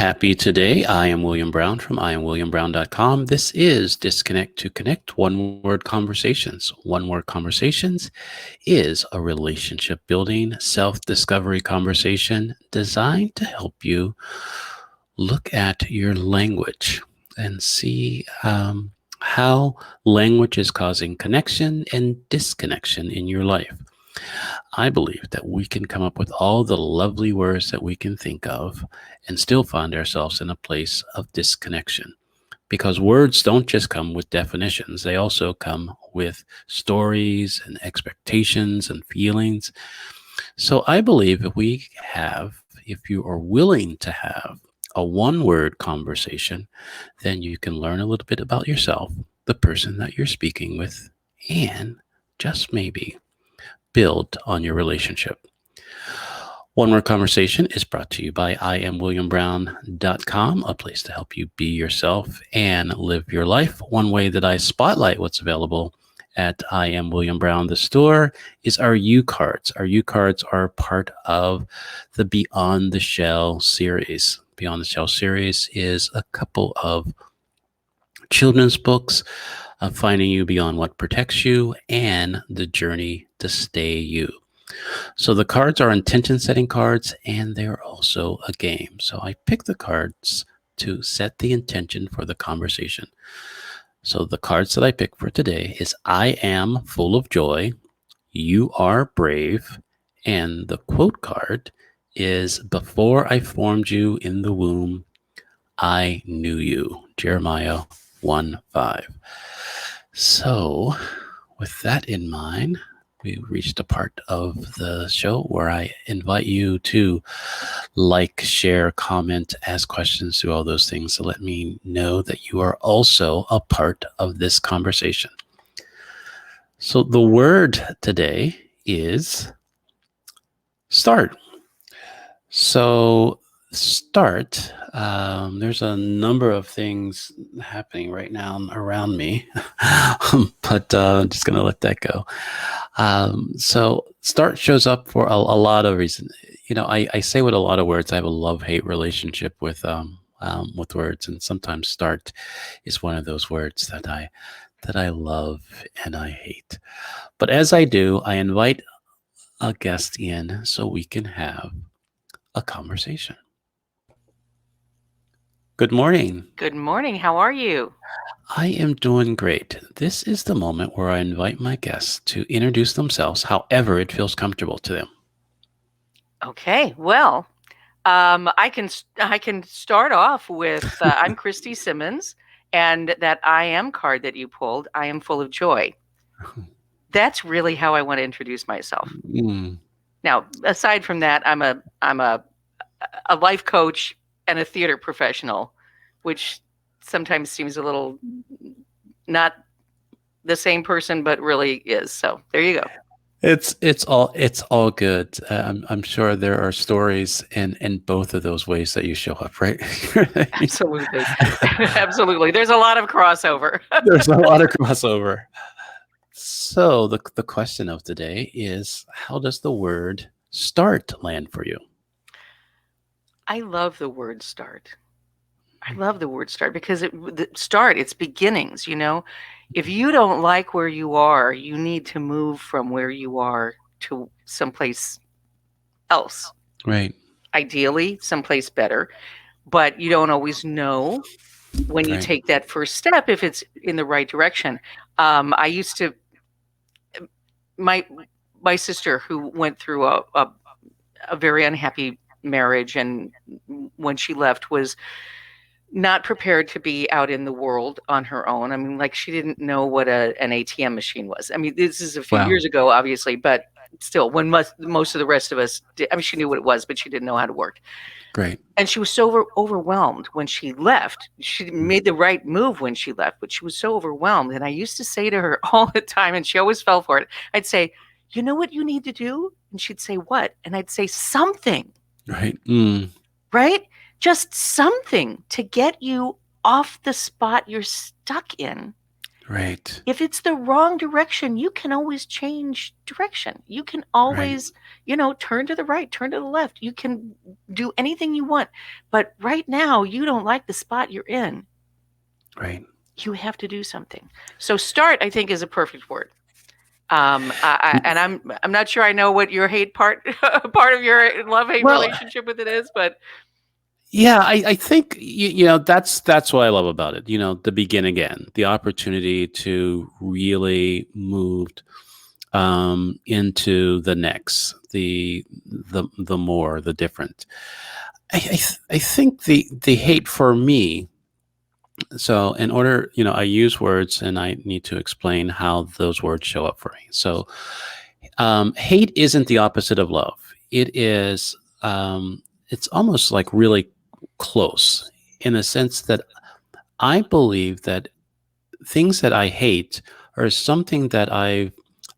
Happy today. I am William Brown from IamWilliamBrown.com. This is Disconnect to Connect One Word Conversations. One Word Conversations is a relationship building, self-discovery conversation designed to help you look at your language and see how language is causing connection and disconnection in your life. I believe that we can come up with all the lovely words that we can think of and still find ourselves in a place of disconnection. Because words don't just come with definitions, they also come with stories and expectations and feelings. So I believe if you are willing to have a one word conversation, then you can learn a little bit about yourself, the person that you're speaking with, and just maybe build on your relationship. One Word Conversation is brought to you by IamWilliamBrown.com, a place to help you be yourself and live your life. One way that I spotlight what's available at I Am William Brown, the store, is our U cards. Our U cards are part of the Beyond the Shell series. Beyond the Shell series is a couple of children's books, Finding You Beyond What Protects You, and The Journey to Stay You. So the cards are intention setting cards, and they're also a game. So I pick the cards to set the intention for the conversation. So the cards that I pick for today is I am full of joy, you are brave, and the quote card is before I formed you in the womb, I knew you. Jeremiah 1:5. So with that in mind, we reached a part of the show where I invite you to like, share, comment, ask questions, do all those things to let me know that you are also a part of this conversation. So the word today is start. So start. There's a number of things happening right now around me, but I'm just going to let that go. So start shows up for a lot of reasons. You know, I say with a lot of words, I have a love-hate relationship with words, and sometimes start is one of those words that I love and I hate. But as I do, I invite a guest in so we can have a conversation. Good morning. Good morning. How are you? I am doing great. This is the moment where I invite my guests to introduce themselves however it feels comfortable to them. Okay. Well, I can start off with I'm Christy Simmons, and that I am card that you pulled, I am full of joy. That's really how I want to introduce myself. Now, aside from that, I'm a life coach and a theater professional, which sometimes seems a little not the same person, but really is. So there you go. It's all good. I'm sure there are stories in both of those ways that you show up, right? Absolutely. Absolutely. There's a lot of crossover. There's a lot of crossover. So the question of the day is, how does the word start land for you? I love the word start. I love the word start because it's beginnings, you know. If you don't like where you are, you need to move from where you are to someplace else. Right. Ideally, someplace better, but you don't always know when you Right. take that first step if it's in the right direction. I used to my sister who went through a very unhappy marriage, and when she left was not prepared to be out in the world on her own. I mean, like, she didn't know what an ATM machine was. I mean, this is a few years ago, obviously, but still, when most of the rest of us did, I mean, she knew what it was, but she didn't know how to work. Great. And she was so overwhelmed when she left. She made the right move when she left, but she was so overwhelmed. And I used to say to her all the time, and she always fell for it. I'd say, you know what you need to do? And she'd say, what? And I'd say, something. Right. Right? Just something to get you off the spot you're stuck in Right. If it's the wrong direction, you can always change direction. You can Right. always, turn to the right, turn to the left. You can do anything you want. But right now, you don't like the spot you're in. Right. You have to do something. So start, I think, is a perfect word. And I'm not sure I know what your hate part part of your love hate Well, relationship with it is, but yeah, I think that's what I love about it. The begin again, the opportunity to really move into the next, the more, the different. I think the hate for me. So in order, I use words and I need to explain how those words show up for me. So hate isn't the opposite of love. It is. It's almost like really close in a sense that I believe that things that I hate are something that I've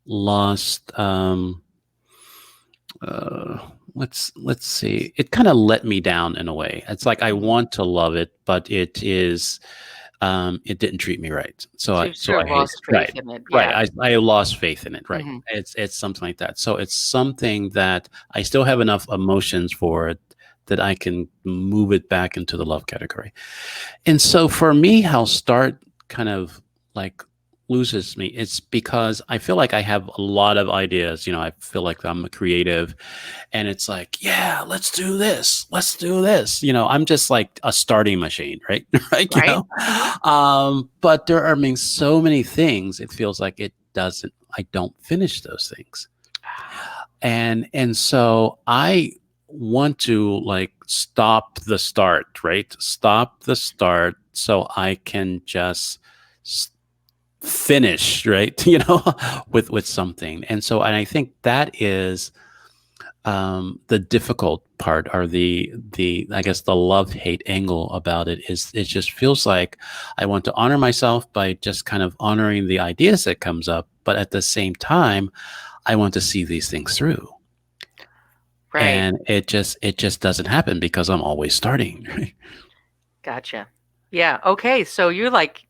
lost. Uh, let's see. It kind of let me down in a way. It's like I want to love it, but it didn't treat me right. So so I you've so sort I of hate it. lost faith Right. in it. Right. Yeah. I lost faith in it. Right. Hmm. It's something like that. So it's something that I still have enough emotions for it that I can move it back into the love category. And so for me, how start kind of like loses me, it's because I feel like I have a lot of ideas. I feel like I'm a creative and it's like, yeah, let's do this. Let's do this. I'm just like a starting machine, right? Right. Right. Hmm. But there are, so many things. It feels like I don't finish those things. And so I want to like stop the start, right? Stop the start so I can just finish, right? With something. And I think that is the difficult part, or the I guess the love hate angle about it is it just feels like I want to honor myself by just kind of honoring the ideas that comes up, but at the same time I want to see these things through, Right. and it just doesn't happen because I'm always starting. Gotcha. Yeah. Okay. So you're like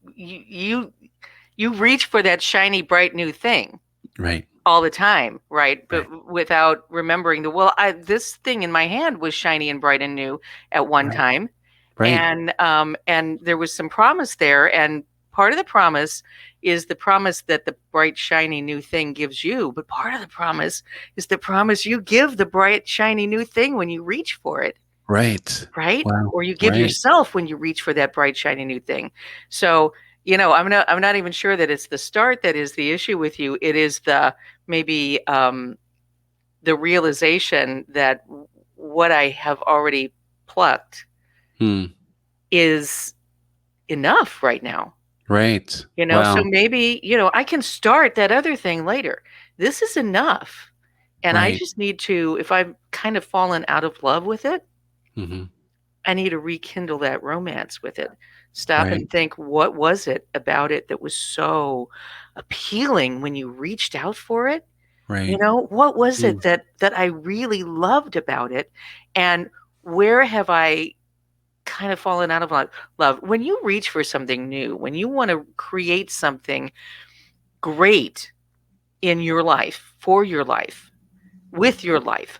you reach for that shiny, bright new thing Right. all the time, right? Right. But without remembering this thing in my hand was shiny and bright and new at one Right. time, Right. and there was some promise there, and part of the promise is the promise that the bright shiny new thing gives you, but part of the promise is the promise you give the bright shiny new thing when you reach for it, Right. right? Wow. Or you give Right. yourself when you reach for that bright shiny new thing. So, I'm not even sure that it's the start that is the issue with you. It is the maybe the realization that what I have already plucked Hmm. is enough right now. Right. So Wow. maybe, I can start that other thing later. This is enough. And I Right. just need to, if I've kind of fallen out of love with it, Hmm. I need to rekindle that romance with it. Stop Right. and think, what was it about it that was so appealing when you reached out for it? Right. What was Hmm. it that I really loved about it? And where have I kind of fallen out of love? When you reach for something new, when you want to create something great in your life, for your life, with your life,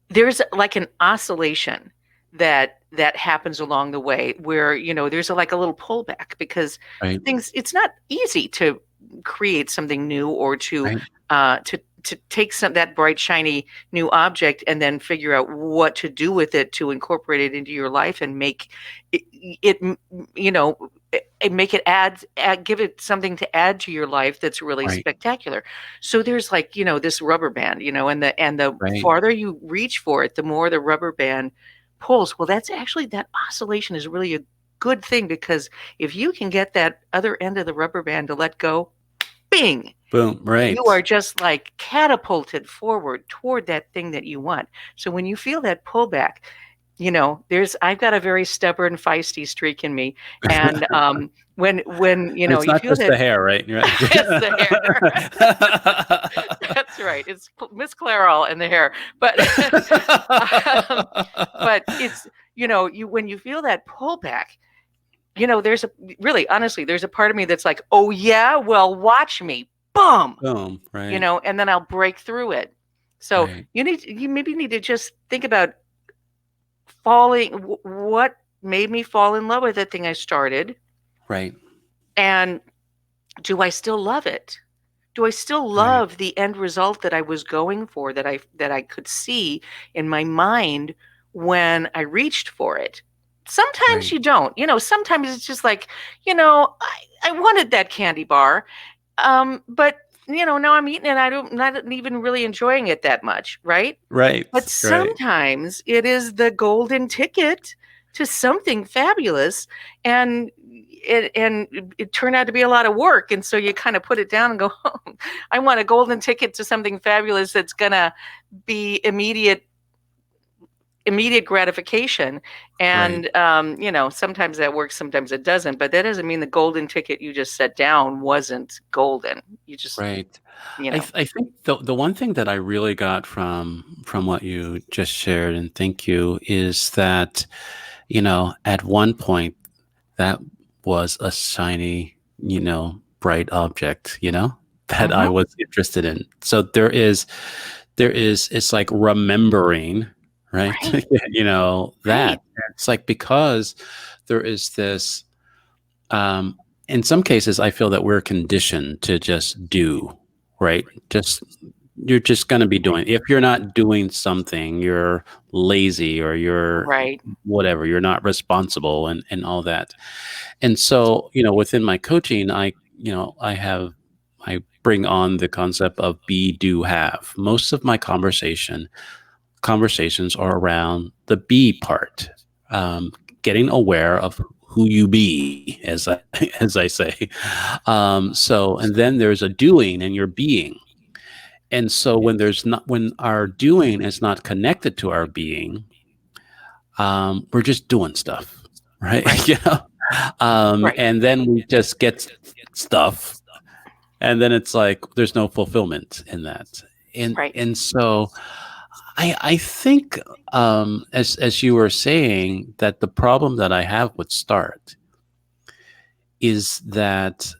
there's like an oscillation that happens along the way where there's like a little pullback because Right. things it's not easy to create something new or to Right. to take that bright shiny new object and then figure out what to do with it to incorporate it into your life and make it you know make it give it something to add to your life that's really Right. spectacular. So there's like this rubber band, and the Right. farther you reach for it, the more the rubber band pulls. Well, that's actually that oscillation is really a good thing because if you can get that other end of the rubber band to let go, bing, Boom. you are Right. just like catapulted forward toward that thing that you want. So when you feel that pullback, I've got a very stubborn, feisty streak in me, and when And it's you not feel just the that hair, right? Right. it's the hair. That's right. It's Miss Clairol and the hair, but um, but it's you when you feel that pullback, there's honestly, there's a part of me that's like, oh yeah, well, watch me, boom, Boom. Right. and then I'll break through it. So Right. you maybe need to just think about falling, what made me fall in love with the thing I started, Right. and do I still love it? Do I still Right. love the end result that I was going for, that I could see in my mind when I reached for it? Sometimes Right. you don't. Sometimes it's just like, I wanted that candy bar, but now I'm eating it. I'm not even really enjoying it that much, right? Right. But Right. sometimes it is the golden ticket to something fabulous, and it turned out to be a lot of work, and so you kind of put it down and go, oh, I want a golden ticket to something fabulous that's gonna be immediate gratification. Right. And sometimes that works, sometimes it doesn't, but that doesn't mean the golden ticket you just set down wasn't golden. You just Right. you know I think the one thing that I really got from what you just shared, and thank you, is that, at one point that was a shiny, bright object, that I Mhm. was interested in. So it's like remembering, right? Right, right. That it's like, because there is this, um, in some cases, I feel that we're conditioned to just do, right? You're just going to be doing. If you're not doing something, you're lazy, or you're Right. whatever. You're not responsible, and all that. And so, within my coaching, I bring on the concept of be, do, have. Most of my conversations are around the be part, um, getting aware of who you be, as I as I say. So, and then there's a doing and your being. And so when our doing is not connected to our being, we're just doing stuff, right? Right. Right. And then we just get stuff, and then it's like there's no fulfillment in that. and Right. and so I think, as you were saying, that the problem that I have with Start is that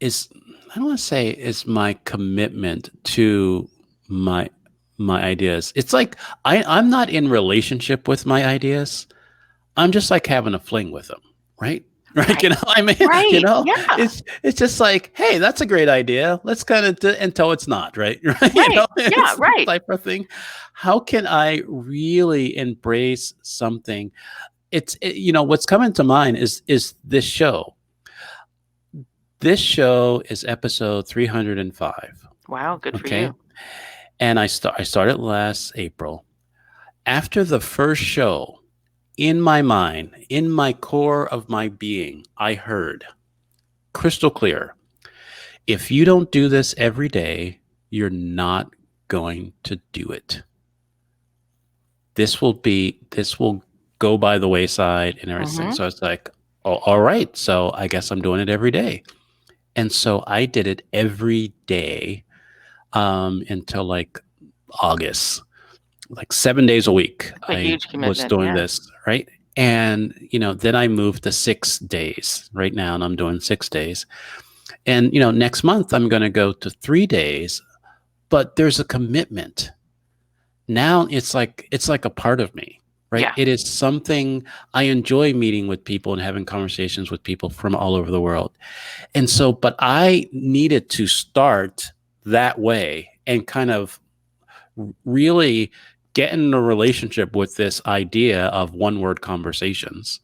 is I don't want to say is my commitment to my my ideas. It's like I'm not in relationship with my ideas. I'm just like having a fling with them, right? Right, Right. I mean, Right. Yeah. it's just like, hey, that's a great idea. Let's kind of until it's not, right? Right, Right. Yeah. it's the Right. type of thing. How can I really embrace something? What's coming to mind is this show. This show is episode 305. Wow. Good for Okay, you. and I started last April. After the first show, in my mind, in my core of my being, I heard crystal clear: if you don't do this every day, you're not going to do it. This will go by the wayside and everything. Hmm. So it's like, oh, all right. So I guess I'm doing it every day. And so I did it every day, until like August, like 7 days a week. A I huge was commitment. doing Yeah. this, right? And, then I moved to 6 days right now, and I'm doing 6 days. And, next month I'm going to go to 3 days, but there's a commitment. Now it's like a part of me, right? Yeah. It is something. I enjoy meeting with people and having conversations with people from all over the world. And so, but I needed to start that way and kind of really get in a relationship with this idea of one word conversations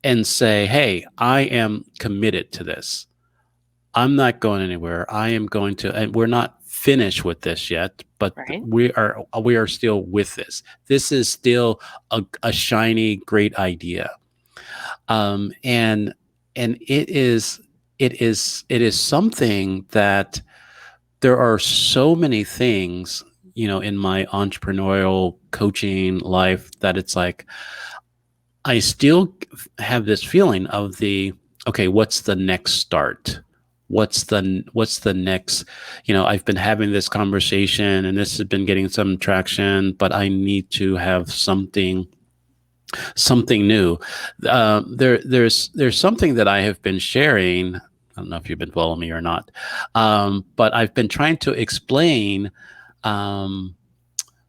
and say, hey, I am committed to this. I'm not going anywhere. I am going to, and we're not finished with this yet, but Right. we are still with this. This is still a shiny, great idea. And it is something that there are so many things, in my entrepreneurial coaching life, that it's like I still have this feeling of okay, what's the next start? What's the next, I've been having this conversation and this has been getting some traction, but I need to have something something new. There's something that I have been sharing. I don't know if you've been following me or not, but I've been trying to explain um,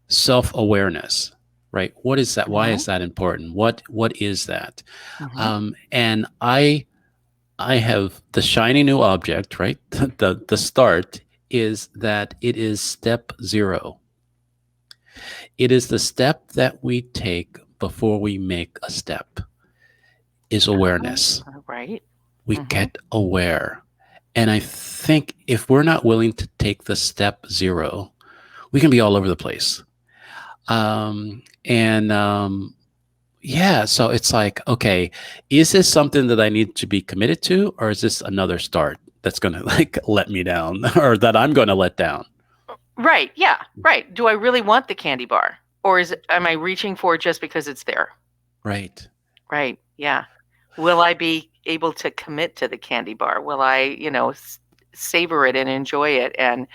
self-awareness. Right? What is that? Why Hmm. is that important? What is that? Hmm. And I have the shiny new object. Right? The start is that it is step zero. It is the step that we take before we make a step. Is awareness. Right. We Hmm. get aware. And I think if we're not willing to take the step zero, we can be all over the place. And yeah, so it's like, okay, is this something that I need to be committed to, or is this another start that's going to like let me down, or that I'm going to let down? Right. Yeah. Right. Do I really want the candy bar, or am I reaching for it just because it's there? Right. Right. Yeah. Will I be able to commit to the candy bar? Will I, savor it and enjoy it and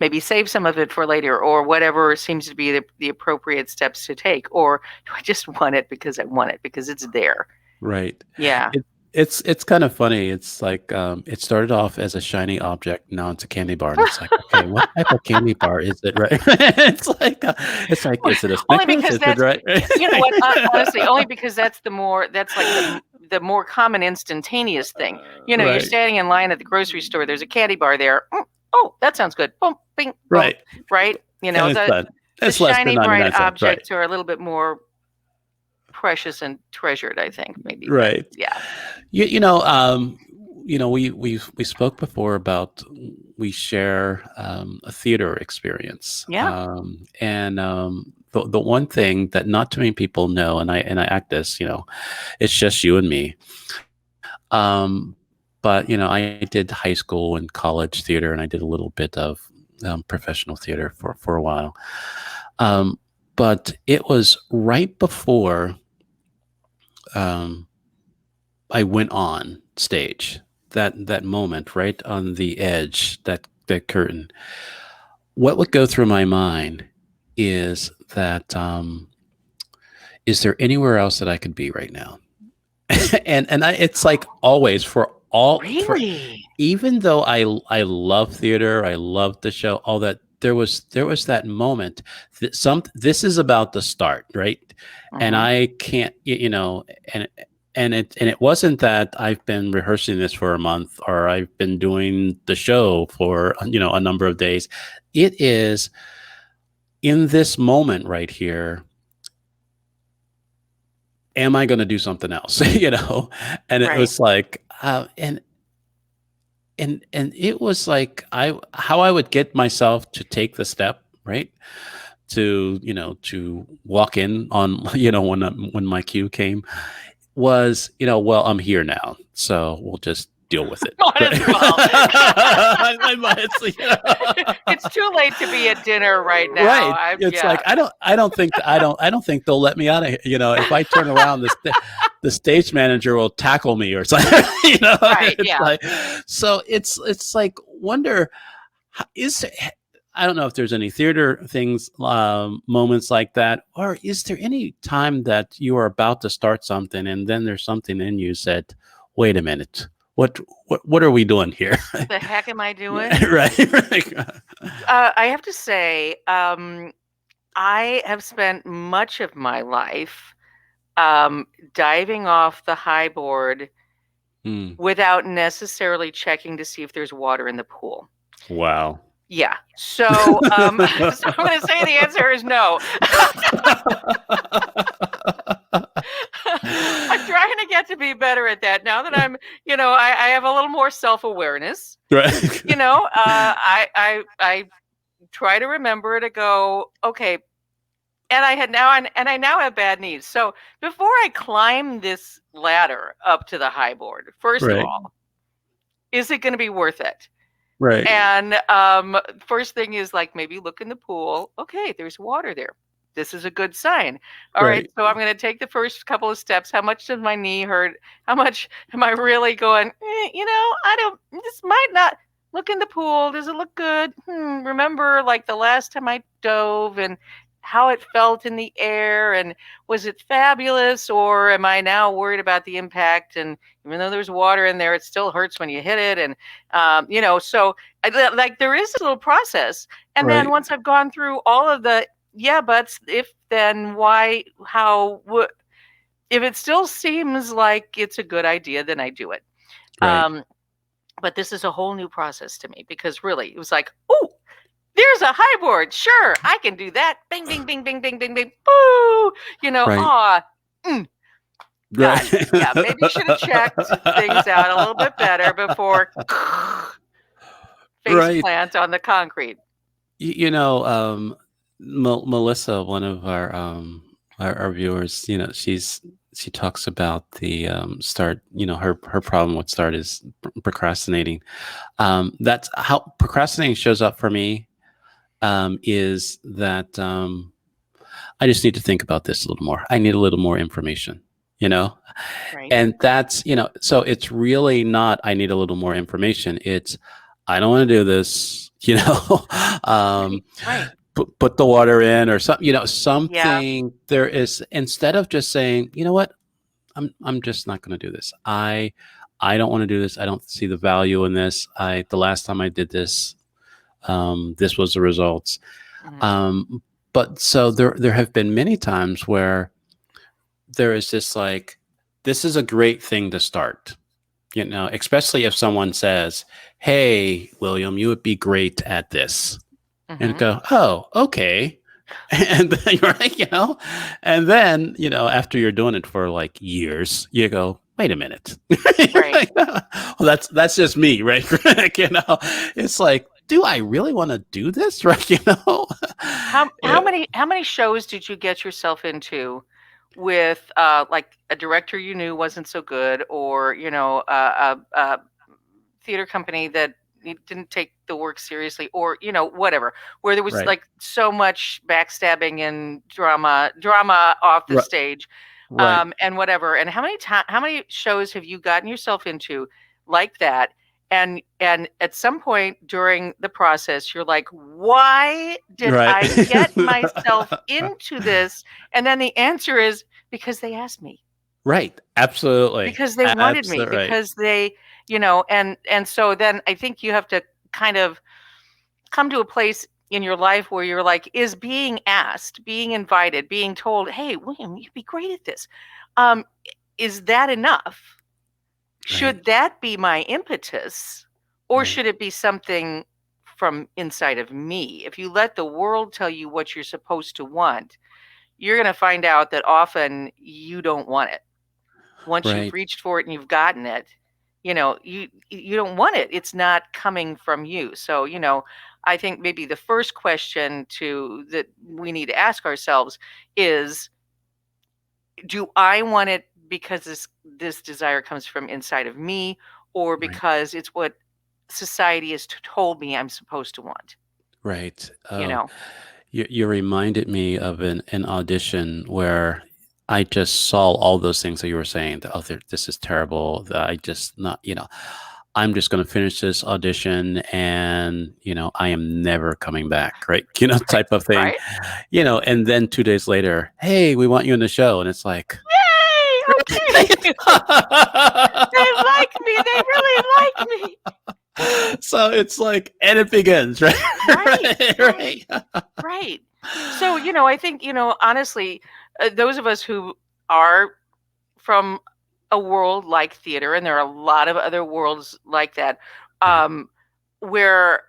maybe save some of it for later or whatever seems to be the appropriate steps to take? Or do I just want it because I want it because it's there? Right. Yeah. It's kind of funny. It's like it started off as a shiny object, now it's a candy bar, and it's like, okay, what type of candy bar is it? Right? It's like, is it a Only Snickers? because Is it that's, right? you know what, honestly, only because that's like the more common instantaneous thing. You're Right. standing in line at the grocery store, there's a candy bar there. Oh, that sounds good. Boom, bing, boom, Right. right? And it's done. The It's less than shiny bright 99 cents. Right. objects are a little bit more precious and treasured, I think, maybe. But Right. yeah. You, we spoke before about we share a theater experience, Yeah. and the one thing that not too many people know, and I act this, it's just you and me. But I did high school and college theater, and I did a little bit of professional theater for a while. Um, but it was right before um, I went on stage. That moment, right on the edge, that curtain. What would go through my mind is that is there anywhere else that I could be right now? It's like always for Really? even though I love theater, I love the show, all that. There was that moment that this is about to start, right? And Hmm. I can't, and it wasn't that I've been rehearsing this for a month or I've been doing the show for a number of days. It is in this moment right here. Am I going to do something else? And it Right. was like, and it was like how I would get myself to take the step, right? To walk in on, when my cue came was, well, I'm here now, so we'll just deal with it. Might as well. I might, It's too late to be at dinner right now. right. It's Yeah. like I don't think they'll let me out of here. If I turn around, the stage manager will tackle me or something. Right. It's Yeah. like, so it's like, wonder, is there, I don't know if there's any theater things, moments like that, or is there any time that you are about to start something and then there's something in you said, wait a minute, what are we doing here? The heck am I doing? Right. Right. I have to say, I have spent much of my life diving off the high board Hmm. without necessarily checking to see if there's water in the pool. Wow. Yeah. So, so I'm going to say the answer is no. I'm trying to get to be better at that now that I have a little more self-awareness. Right. I try to remember to go, okay, and I now have bad knees. So before I climb this ladder up to the high board, first of Right. all, is it going to be worth it? Right. And first thing is like maybe look in the pool. Okay, there's water there. This is a good sign. All right, Right. so I'm going to take the first couple of steps. How much does my knee hurt? How much am I really going? I don't. This might not. Look in the pool. Does it look good? Remember, like the last time I dove, and how it felt in the air, and was it fabulous, or am I now worried about the impact? And even though there's water in there, it still hurts when you hit it. And so like there is a little process. And then Right. once I've gone through all of the yeah buts, if then why, how, if it still seems like it's a good idea, then I do it. Right. But this is a whole new process to me, because really it was like, oh, there's a high board. Sure, I can do that. Bing, bing, bing, bing, bing, bing, bing. Boo! Right. God, Right. yeah, maybe you should have checked things out a little bit better before face Right. plant on the concrete. You know, Melissa, one of our viewers, she talks about the start. Her problem with start is procrastinating. That's how procrastinating shows up for me. Is that I just need to think about this a little more. I need a little more information. You know, Right. and that's so it's really not. I need a little more information. It's I don't want to do this. Um, Right. put the water in or something. Yeah. Something there is instead of just saying, you know what, I'm just not going to do this. I don't want to do this. I don't see the value in this. The last time I did this, this was the results. Mhm. But so there have been many times where there is this like, this is a great thing to start, especially if someone says, hey, William, you would be great at this. And Mhm. go, oh, okay. And then you're like, and then, after you're doing it for like years, you go, wait a minute. You're Right. like, well, that's just me, right? It's like, do I really want to do this? Right. How Yeah, many shows did you get yourself into with like a director you knew wasn't so good, or a theater company that didn't take the work seriously, or whatever, where there was right. like so much backstabbing and drama off the Right. stage, Right. and whatever. And how many shows have you gotten yourself into like that? And at some point during the process, you're like, why did Right. I get myself into this? And then the answer is because they asked me, Right. Absolutely. because they wanted me, Absolutely right. because they, and so then I think you have to kind of come to a place in your life where you're like, is being asked, being invited, being told, hey, William, you'd be great at this, um, is that enough? Right. Should that be my impetus, or Right. should it be something from inside of me? If you let the world tell you what you're supposed to want, you're going to find out that often you don't want it. Once you've Right. reached for it and you've gotten it, you don't want it. It's not coming from you. So, I think maybe the first question to that we need to ask ourselves is, do I want it because this desire comes from inside of me, or Right. because it's what society has told me I'm supposed to want, Right. you Oh, know? you reminded me of an audition where I just saw all those things that you were saying. That, oh, this is terrible. That I just not, I'm just going to finish this audition, and I am never coming back. Right. Right. Type of thing. Right? And then 2 days later, hey, we want you in the show, and it's like, Yay! Okay. They like me. They really like me. so it's like, and it begins, right? Right. Right. Right. Right. Right. So, I think, honestly, those of us who are from a world like theater, and there are a lot of other worlds like that, Right. where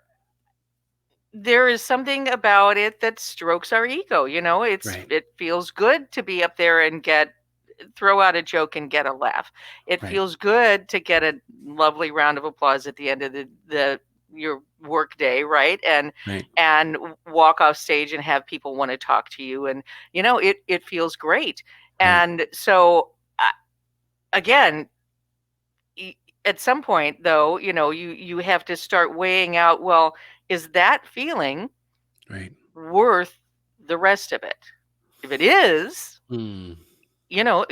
there is something about it that strokes our ego. Right. It feels good to be up there and throw out a joke and get a laugh. It Right. feels good to get a lovely round of applause at the end of the your work day, right? Right. And walk off stage and have people want to talk to you, and it feels great. Right. And so, again, at some point though, you have to start weighing out, well, is that feeling Right. worth the rest of it? If it is, Mm. you know,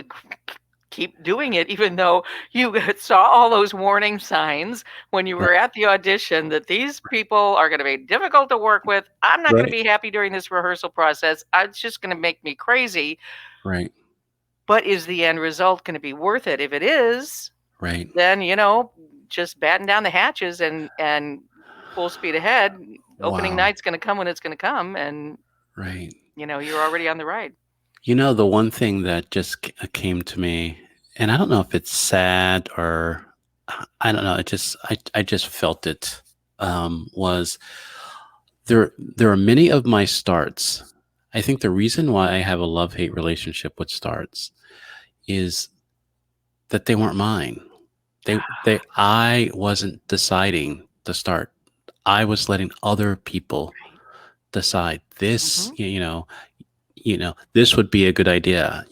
keep doing it, even though you saw all those warning signs when you Right. were at the audition that these people are going to be difficult to work with. I'm not going to Right. be happy during this rehearsal process. It's just going to make me crazy. Right. But is the end result going to be worth it? If it is, Right. then, just batten down the hatches and full speed ahead. Opening Wow. night's going to come when it's going to come, and Right. you're already on the ride. The one thing that just came to me, and I don't know if it's sad or I don't know, I just felt it, was there are many of my starts. I think the reason why I have a love-hate relationship with starts is that they weren't mine. I wasn't deciding to start. I was letting other people Right. decide this, Mhm. this would be a good idea.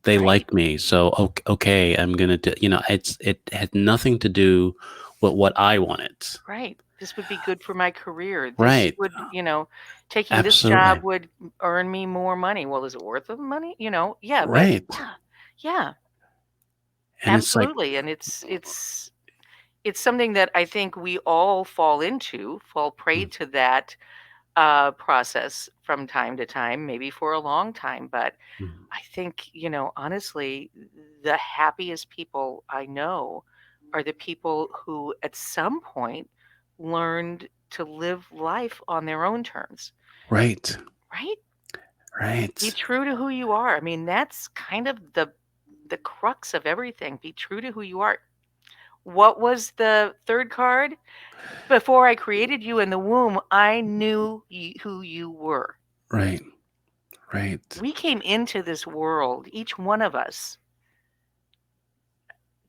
They Right. like me, so okay, I'm gonna do. It had nothing to do with what I wanted. Right. This would be good for my career. This Right. would, taking this job Absolutely. would earn me more money. Well, is it worth the money? Yeah, but Right. yeah. Yeah, And it's like, absolutely. And it's something that I think we all fall prey mm, to that process from time to time, maybe for a long time. But mm, I think, honestly, the happiest people I know are the people who at some point learned to live life on their own terms, right. right? Be Right. true to who you are. I mean, that's kind of the crux of everything. Be true to who you are. What was the third card? Before I created you in the womb, I knew who you were. Right. Right. We came into this world, each one of us,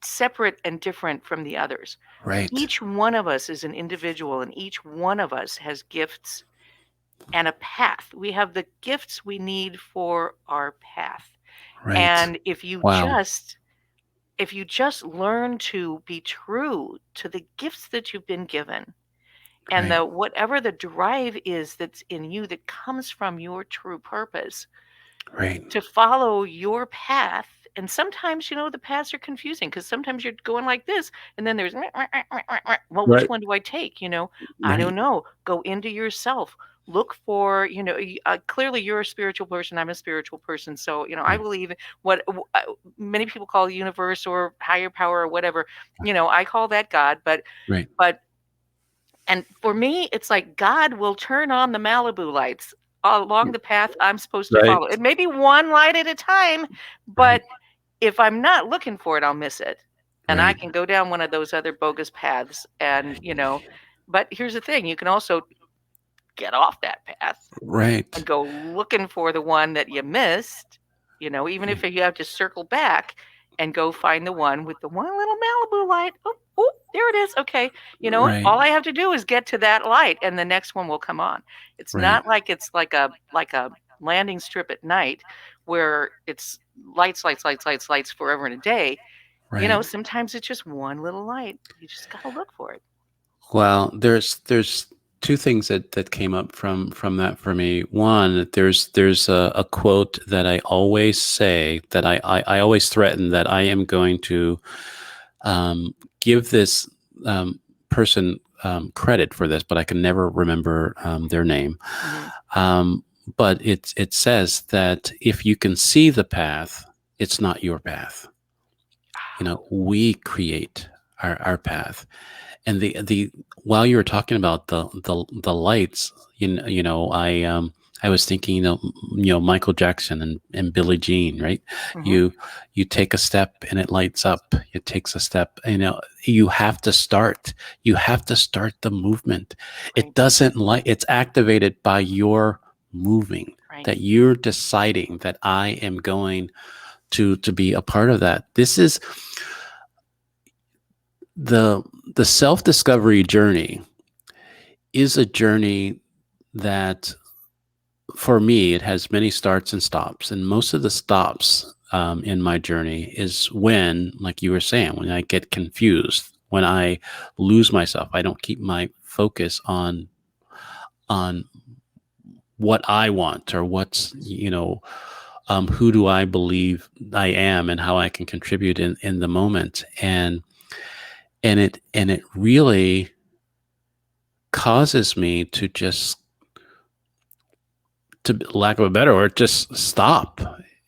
separate and different from the others. Right. Each one of us is an individual, and each one of us has gifts and a path. We have the gifts we need for our path. Right. And Wow. if you just learn to be true to the gifts that you've been given, and Right. the whatever the drive is that's in you that comes from your true purpose, Right. to follow your path. And sometimes, the paths are confusing because sometimes you're going like this, and then there's, well, which Right. one do I take? I don't Right. know. Go into yourself. Look for, clearly you're a spiritual person. I'm a spiritual person. So, I Right. believe what many people call the universe or higher power or whatever. I call that God. Right. But and for me, it's like God will turn on the Malibu lights along the path I'm supposed to Right. follow. It may be one light at a time, Right. but if I'm not looking for it, I'll miss it. And I Right. can go down one of those other bogus paths. But here's the thing, you can also get off that path and Right. go looking for the one that you missed, even if you have to circle back and go find the one with the one little Malibu light. Oh, oh, there it is. Okay. Right. All I have to do is get to that light and the next one will come on. It's Right. not like it's like a landing strip at night where it's lights, lights, lights, lights, lights forever and a day. Right. Sometimes it's just one little light. You just got to look for it. Well, there's two things that came up from that for me. One, there's a quote that I always say, that I always threaten that I am going to give this person credit for this, but I can never remember their name. Hmm. Um, but it says that if you can see the path, it's not your path. We create our path. And the while you were talking about the lights, I was thinking, Michael Jackson and Billie Jean, right? Hmm. You take a step and it lights up. It takes a step. You have to start. You have to start the movement. Right. It doesn't it's activated by your moving, Right. that you're deciding that I am going to be a part of that. This is the self-discovery journey is a journey that, for me, it has many starts and stops. And most of the stops in my journey is when, like you were saying, when I get confused, when I lose myself, I don't keep my focus on what I want or what's, Who do I believe I am, and how I can contribute in the moment. And it really causes me to just, to lack of a better word, just stop.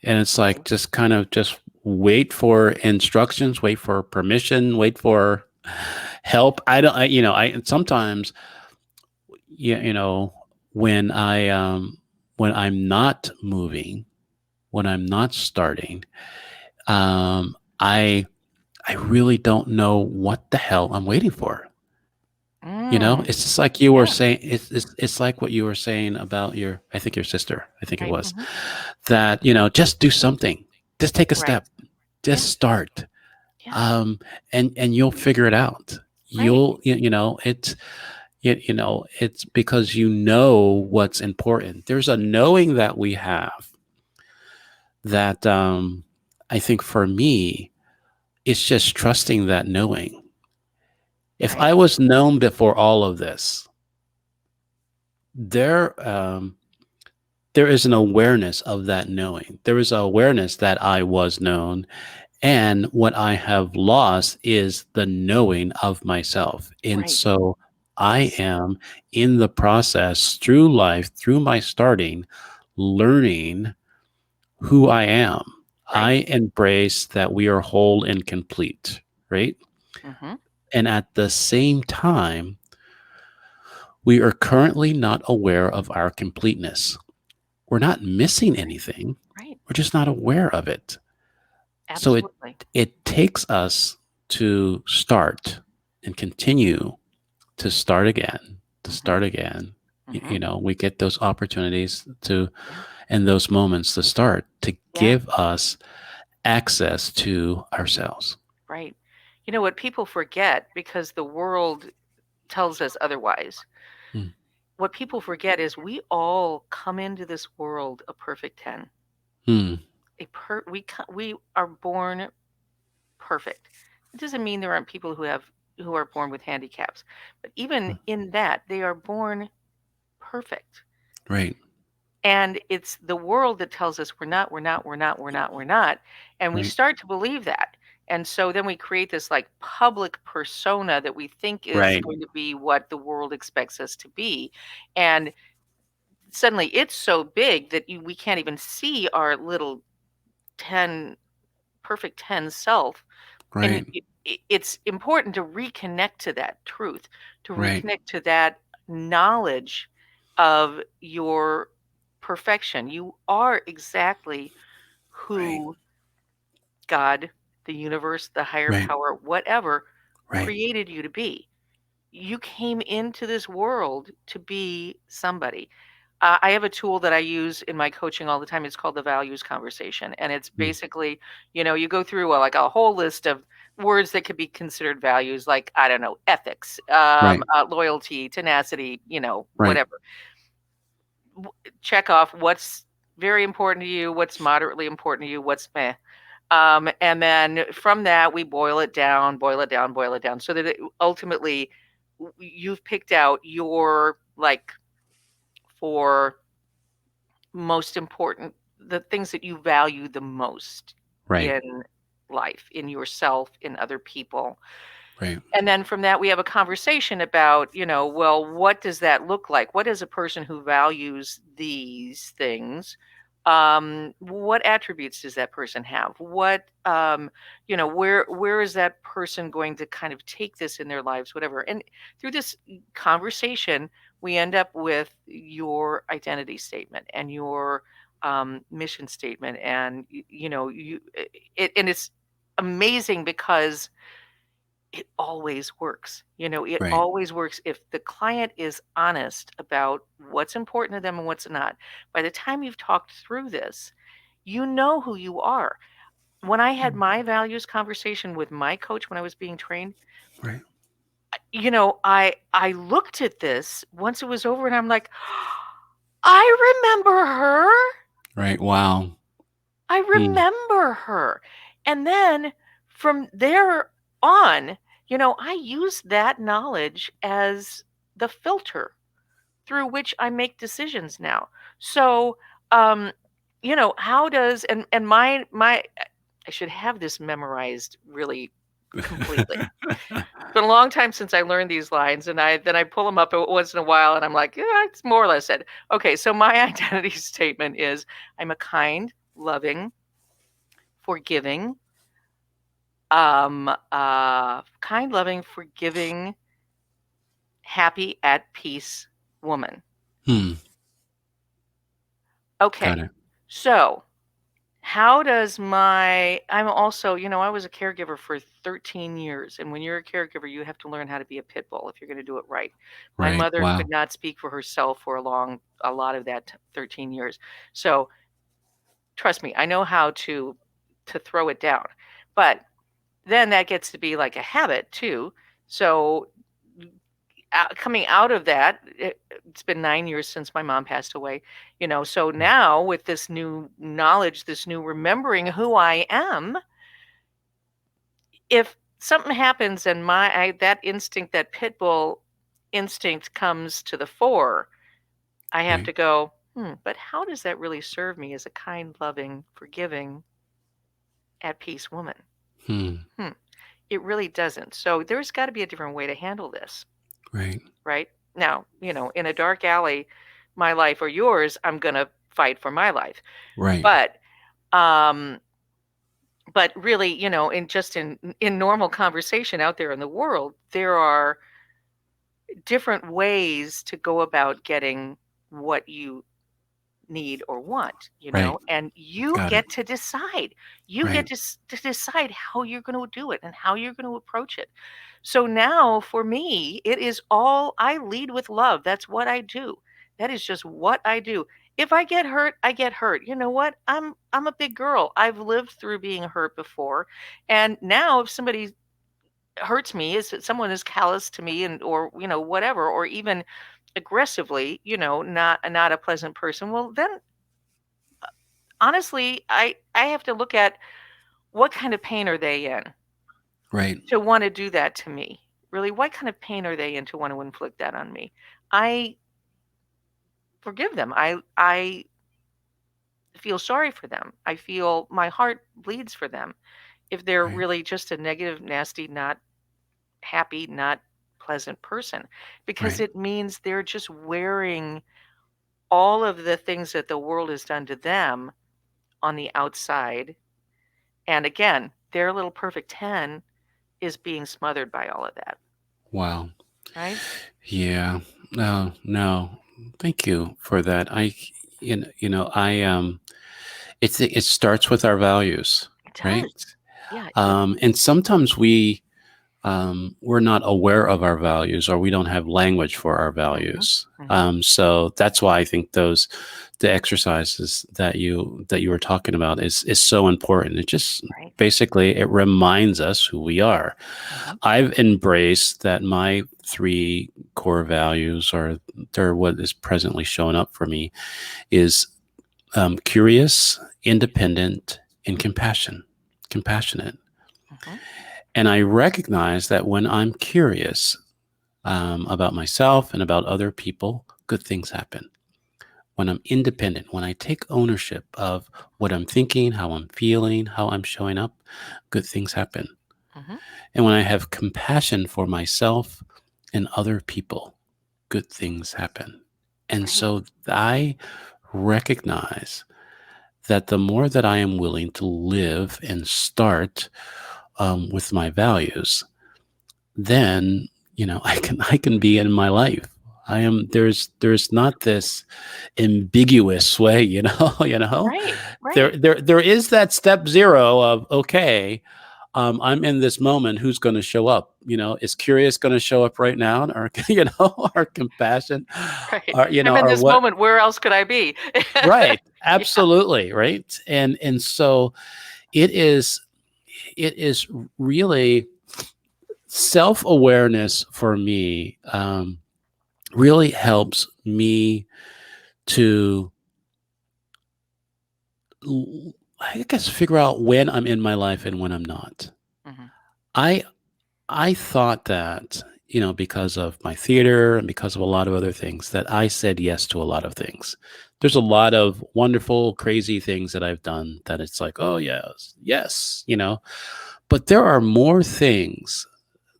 And it's like, Right. just kind of just wait for instructions, wait for permission, wait for help. I don't, I sometimes, you know, when when I'm not moving, when I'm not starting, I really don't know what the hell I'm waiting for. Mm, It's just like you were yeah. saying. It's like what you were saying about I think your sister. I think it Right. was that, just do something, just take a Right. step, just Yeah. start, Yeah. um, and you'll figure it out. Right. It's because what's important. There's a knowing that we have that, I think for me, it's just trusting that knowing. If Right. I was known before all of this, there there is an awareness of that knowing. There is an awareness that I was known, and what I have lost is the knowing of myself. And Right. so I Yes. am in the process through life, through my starting, learning who I am. I Right. embrace that we are whole and complete, right? Mm-hmm. And at the same time, we are currently not aware of our completeness. We're not missing Right. anything. Right. We're just not aware of it. So Absolutely. it takes us to start and continue to start again, to Mm-hmm. start again. Mm-hmm. We get those opportunities to, Yeah. and those moments to start, to Yeah. give us access to ourselves. Right. You know what people forget, because the world tells us otherwise. Mm, What people forget is we all come into this world a perfect 10. mm, We are born perfect. It doesn't mean there aren't people who are born with handicaps, but even mm. in that, they are born perfect. Right, And it's the world that tells us we're not, we're not, we're not, we're not, we're not. And we right, start to believe that. And so then we create this like public persona that we think is right, going to be what the world expects us to be. And suddenly it's so big that we can't even see our little 10 perfect 10 self. And right, it's important to reconnect to that truth, to right, reconnect to that knowledge of your perfection. You are exactly right, who God, the universe, the higher right, power, whatever, right. created you to be. You came into this world to be somebody. I have a tool that I use in my coaching all the time. It's called the values conversation. And it's Mm, basically, you go through like a whole list of words that could be considered values, like, I don't know, ethics, right, loyalty, tenacity, right, whatever. Check off what's very important to you, what's moderately important to you, what's meh. And then from that, we boil it down, boil it down, boil it down, so that ultimately you've picked out your like four most important, the things that you value the most right, in life, in yourself, in other people. right, And then from that, we have a conversation about, well, what does that look like? What is a person who values these things? What attributes does that person have? Where is that person going to kind of take this in their lives, whatever? And through this conversation, we end up with your identity statement and your mission statement. And, and it's amazing because it always works. It right, always works if the client is honest about what's important to them and what's not. By the time you've talked through this, you know who you are. When I had mm, my values conversation with my coach when I was being trained, right, I looked at this once it was over and I'm like, I remember her. right. Wow. I Mm, remember her. And then from there on, I use that knowledge as the filter through which I make decisions now. So, um, how does and my I should have this memorized really completely. It's been a long time since I learned these lines, and I pull them up once in a while, and I'm like, yeah, it's more or less it. Okay, so my identity statement is I'm a kind, loving, forgiving, kind, loving, forgiving, happy, at peace woman. Hmm. Got Okay, it. so how does I'm also, I was a caregiver for 13 years. And when you're a caregiver, you have to learn how to be a pit bull if you're going to do it right. My Right. mother could Wow. not speak for herself for a lot of that 13 years. So trust me, I know how to throw it down. But then that gets to be like a habit too. So coming out of that, it's been 9 years since my mom passed away, so now with this new knowledge, this new remembering who I am, if something happens and that instinct, that pit bull instinct comes to the fore, I have Right. to go, but how does that really serve me as a kind, loving, forgiving, at peace woman? Hmm. Hmm, it really doesn't. So there's got to be a different way to handle this. Right. Right? Now, in a dark alley, my life or yours, I'm gonna fight for my life. Right. But um but really, in normal conversation out there in the world, there are different ways to go about getting what you need or want, Right. and you Got it. get to decide. You get Right. to decide how you're going to do it and how you're going to approach it. So now for me, it is all I lead with love. That's what I do. That is just what I do. If I get hurt, I get hurt. You know what? I'm a big girl. I've lived through being hurt before. And now if somebody hurts me, is that someone is callous to me and or whatever, or even aggressively, not a pleasant person, well then honestly, I have to look at what kind of pain are they in Right. to want to do that to me. Really, what kind of pain are they in to want to inflict that on me? I forgive them. I feel sorry for them. I feel my heart bleeds for them if they're Right. really just a negative, nasty, not happy, not pleasant person, because Right. it means they're just wearing all of the things that the world has done to them on the outside. And again, their little perfect 10 is being smothered by all of that, Wow. right? Yeah. No, no. Thank you for that. I it starts with our values, It right? does. Yeah, it And sometimes we're not aware of our values, or we don't have language for our mhm, values. mhm, So that's why I think the exercises that you were talking about is so important. It just right. basically it reminds us who we are. Mhm, I've embraced that my three core values, or they're what is presently showing up for me, is curious, independent, and compassionate. mhm, And I recognize that when I'm curious about myself and about other people, good things happen. When I'm independent, when I take ownership of what I'm thinking, how I'm feeling, how I'm showing up, good things happen. mhm, And when I have compassion for myself and other people, good things happen. And right. so I recognize that the more that I am willing to live and start with my values, then I can be in my life. There's not this ambiguous way, Right, there right, there there is that step zero of, okay, I'm in this moment, who's going to show up? Is curious going to show up right now, or or compassion, right. or I'm in or this what? moment, where else could I be? Right, Yeah, absolutely, right. And so it is it is really self-awareness for me. Really helps me to, I guess, figure out when I'm in my life and when I'm not. mhm, I I thought that because of my theater and because of a lot of other things, that I said yes to a lot of things. There's a lot of wonderful, crazy things that I've done that it's like, oh, yes, yes, but there are more things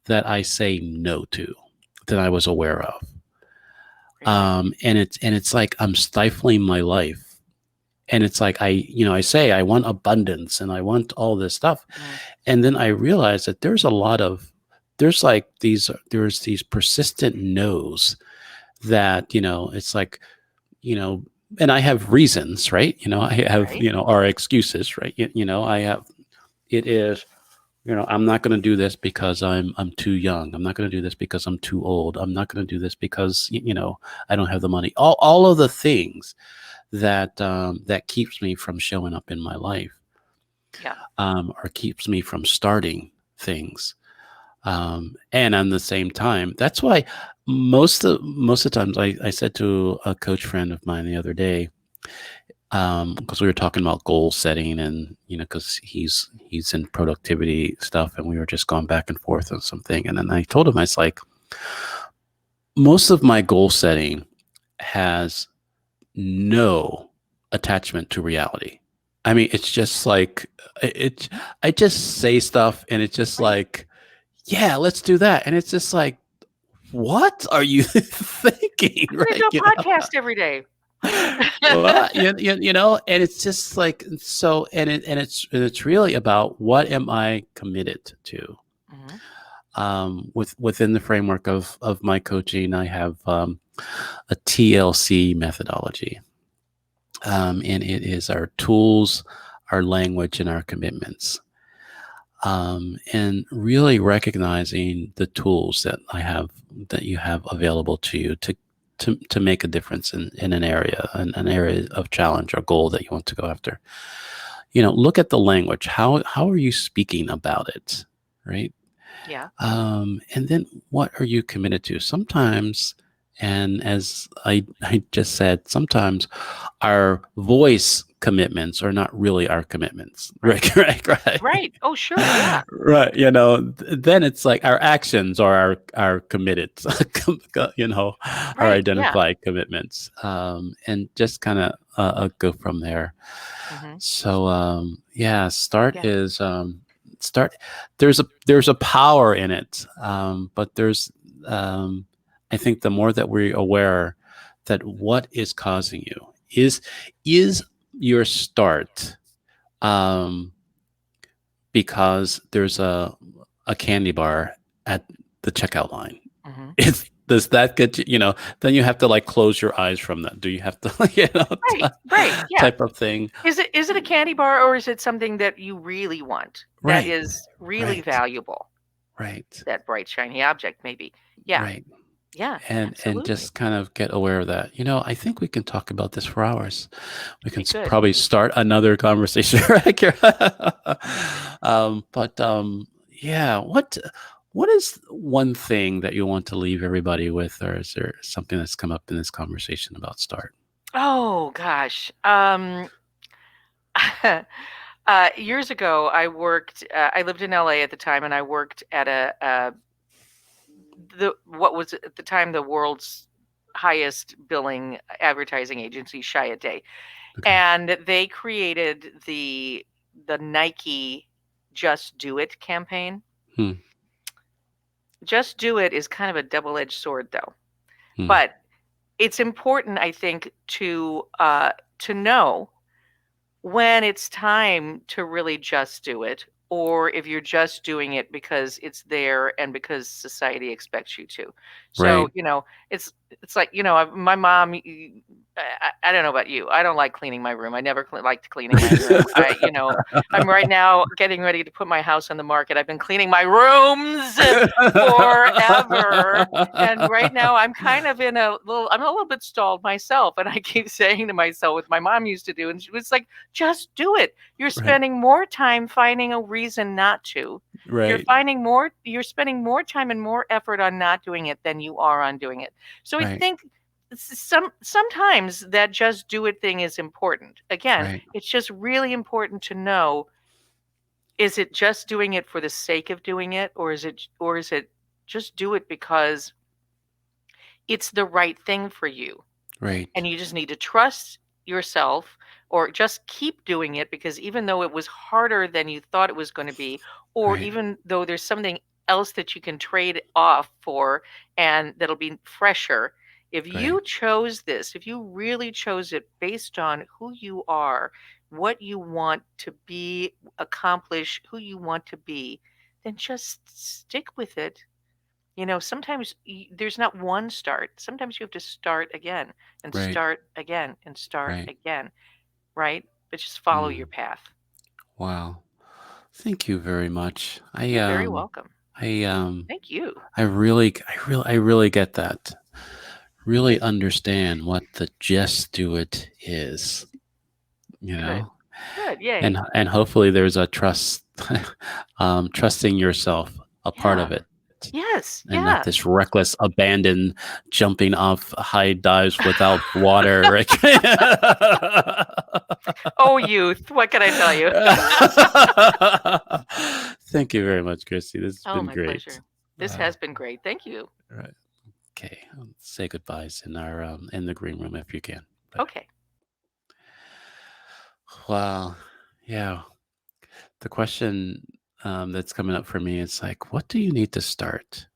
that I say no to than I was aware of. Really? And it's like I'm stifling my life. And it's like I say I want abundance and I want all this stuff. Mm, And then I realize that there's these persistent no's that, it's like, you know, and I have reasons, right? I have, right. our excuses, right? I have, it is, I'm not going to do this because I'm too young. I'm not going to do this because I'm too old. I'm not going to do this because, I don't have the money. All of the things that keeps me from showing up in my life, Yeah. or keeps me from starting things. And on the same time, that's why most of the times I said to a coach friend of mine the other day, because we were talking about goal setting, and because he's in productivity stuff, and we were just going back and forth on something, and then I told him, I was like, most of my goal setting has no attachment to reality. I mean, it's just like it. I just say stuff, and it's just Right. like, yeah, let's do that, and it's just like, what are you thinking, I'm going to do right? a podcast every day. Well, and it's just like, so, and it's really about, what am I committed to? Mhm. Within the framework of my coaching, I have a TLC methodology, and it is our tools, our language, and our commitments. And really recognizing the tools that you have available to you to make a difference in an area of challenge or goal that you want to go after. Look at the language. How are you speaking about it, right? Yeah. And then, what are you committed to? Sometimes, and as I just said, sometimes our voice commitments are not really our commitments. Right. Right, right. Right. Oh, sure. Yeah. Right. Then it's like our actions are our committed, our Right. Yeah. identified commitments, and just kind of go from there. Hmm. So, yeah, start Yeah. is start. There's a power in it, but um, I think the more that we're aware that what is causing you is your start. Um, because there's a candy bar at the checkout line. Hmm. Does that get you? Then you have to like close your eyes from that. Do you have to, Right. Right. Yeah. type of thing? Is it a candy bar, or is it something that you really want, that Right, is really right, valuable? right, That bright shiny object, maybe. Yeah. right. Yeah. And Absolutely. just kind of get aware of that. I think we can talk about this for hours. We can We could. probably start another conversation, right, Kara? But yeah, what is one thing that you want to leave everybody with, or is there something that's come up in this conversation about start? Oh gosh. Years ago, I lived in LA at the time, and I worked at what was at the time the world's highest billing advertising agency, Chiat. Okay. And they created the Nike Just Do It campaign. Hmm. Just Do It is kind of a double-edged sword, though. Hmm. But it's important, I think, to know when it's time to really just do it, or if you're just doing it because it's there and because society expects you to. So, Right. it's like, my mom, I don't know about you. I don't like cleaning my room. I never liked cleaning my room. I'm right now getting ready to put my house on the market. I've been cleaning my rooms forever. And right now I'm a little bit stalled myself. And I keep saying to myself, what my mom used to do, and she was like, just do it. You're Right. spending more time finding a reason not to. Right. You're spending more time and more effort on not doing it than you are on doing it. So I Right. think sometimes that just do it thing is important. Again, Right. it's just really important to know, is it just doing it for the sake of doing it, or is it Just do it because it's the right thing for you. Right. And you just need to trust yourself, or just keep doing it, because even though it was harder than you thought it was going to be, or Right. even though there's something else that you can trade off for and that'll be fresher, if Right. you chose this, if you really chose it based on who you are, what you want to be, accomplish, who you want to be, then just stick with it. Sometimes there's not one start. Sometimes you have to start again and Right. start again and start Right. again, right? But just follow your Mm. path. Wow. Thank you very much. You're very welcome. I Thank you. I really get that. Really understand what the just do it is, you Good. know? Good. Yay. And hopefully there's a trust, trusting yourself a part Yeah. of it, Yes. and not Yeah. this reckless abandon jumping off high dives without water. Right? Oh, youth. What can I tell you? Thank you very much, Christy. This has Oh, been my great. pleasure. This has been great. Thank you. Right. Okay. Say goodbyes in our in the green room if you can. Bye. Okay. Wow. Yeah. The question that's coming up for me is like, what do you need to start?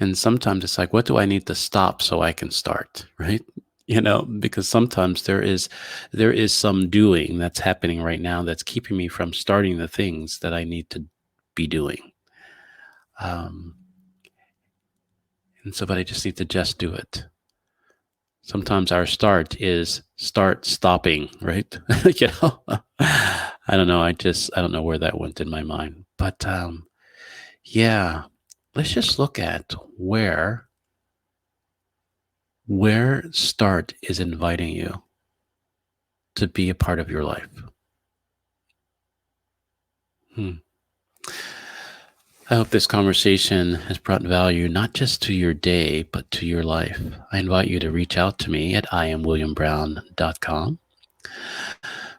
And sometimes it's like, what do I need to stop so I can start? Right. Because sometimes there is some doing that's happening right now that's keeping me from starting the things that I need to be doing. Um, and so, but I just need to just do it. Sometimes our start is start stopping, right? I don't know. I don't know where that went in my mind, but yeah, let's just look at where start is inviting you to be a part of your life. I hope this conversation has brought value not just to your day, but to your life. I invite you to reach out to me at iamwilliambrown.com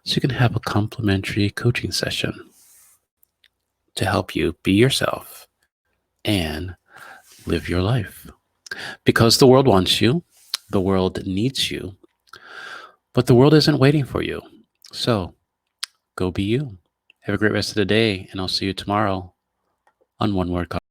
so you can have a complimentary coaching session to help you be yourself and live your life. Because the world wants you, the world needs you, but the world isn't waiting for you. So go be you. Have a great rest of the day, and I'll see you tomorrow on One Word